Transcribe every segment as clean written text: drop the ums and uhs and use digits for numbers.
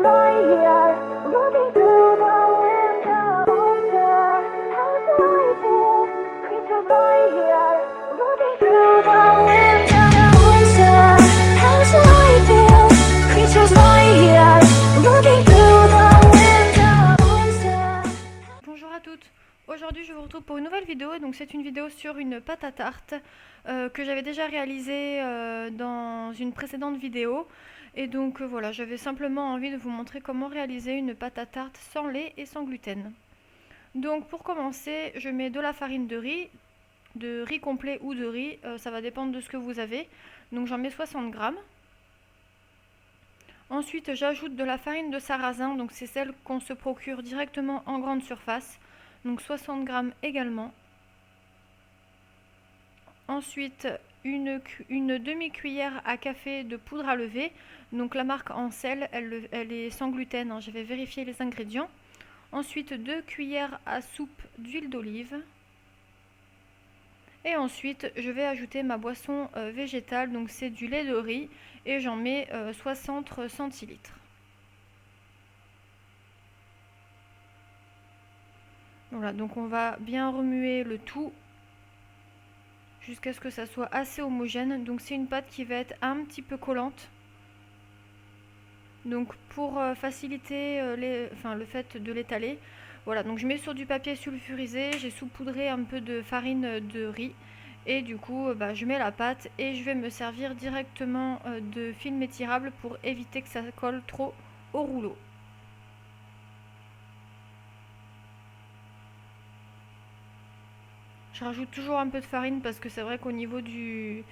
fly here, looking through the window. Wonder how do I feel? Creatures fly here, looking through the window. Wonder how do I feel? Creatures fly here, looking through the window. Wonder. Bonjour à toutes, aujourd'hui je vous retrouve pour une nouvelle vidéo, donc c'est une vidéo sur une pâte à tarte que j'avais déjà réalisée dans une précédente vidéo. Et donc voilà, j'avais simplement envie de vous montrer comment réaliser une pâte à tarte sans lait et sans gluten. Donc pour commencer, je mets de la farine de riz complet ou de riz, ça va dépendre de ce que vous avez. Donc j'en mets 60 grammes. Ensuite, j'ajoute de la farine de sarrasin, donc c'est celle qu'on se procure directement en grande surface, donc 60 grammes également. Ensuite, une demi-cuillère à café de poudre à lever, donc la marque Ancel, elle est sans gluten, hein, j'avais vérifié les ingrédients. Ensuite, 2 cuillères à soupe d'huile d'olive. Et ensuite, je vais ajouter ma boisson végétale, donc c'est du lait de riz, et j'en mets 60 centilitres. Voilà, donc on va bien remuer le tout jusqu'à ce que ça soit assez homogène. Donc c'est une pâte qui va être un petit peu collante. Donc pour faciliter le fait de l'étaler, voilà, donc je mets sur du papier sulfurisé, j'ai saupoudré un peu de farine de riz et du coup je mets la pâte et je vais me servir directement de film étirable pour éviter que ça colle trop au rouleau. Je rajoute toujours un peu de farine parce que c'est vrai qu'au niveau du...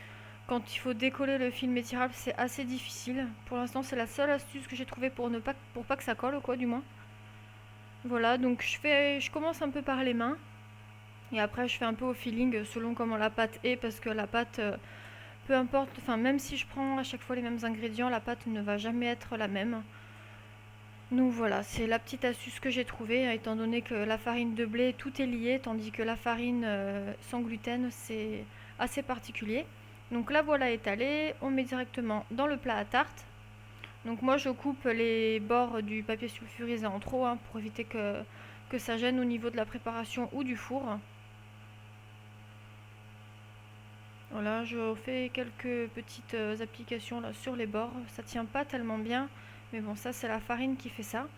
Quand il faut décoller le film étirable, c'est assez difficile. Pour l'instant, c'est la seule astuce que j'ai trouvée pour pas que ça colle, quoi, du moins. Voilà, donc je commence un peu par les mains. Et après, je fais un peu au feeling selon comment la pâte est. Parce que la pâte, peu importe, enfin, même si je prends à chaque fois les mêmes ingrédients, la pâte ne va jamais être la même. Donc voilà, c'est la petite astuce que j'ai trouvée, étant donné que la farine de blé, tout est lié, tandis que la farine sans gluten, c'est assez particulier. Donc la voilà étalée, on met directement dans le plat à tarte. Donc moi je coupe les bords du papier sulfurisé en trop pour éviter que ça gêne au niveau de la préparation ou du four. Voilà, je fais quelques petites applications là sur les bords, ça tient pas tellement bien, mais bon ça c'est la farine qui fait ça.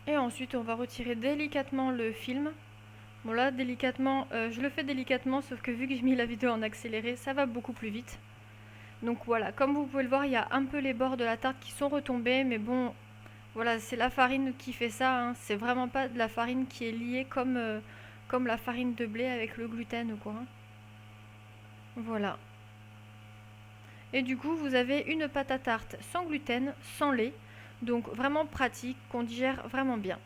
Et ensuite on va retirer délicatement le film. Bon là délicatement, je le fais délicatement sauf que vu que j'ai mis la vidéo en accéléré, ça va beaucoup plus vite. Donc voilà, comme vous pouvez le voir, il y a un peu les bords de la tarte qui sont retombés, mais bon, voilà, c'est la farine qui fait ça, hein. C'est vraiment pas de la farine qui est liée comme la farine de blé avec le gluten ou quoi, hein. Voilà. Et du coup, vous avez une pâte à tarte sans gluten, sans lait, donc vraiment pratique, qu'on digère vraiment bien.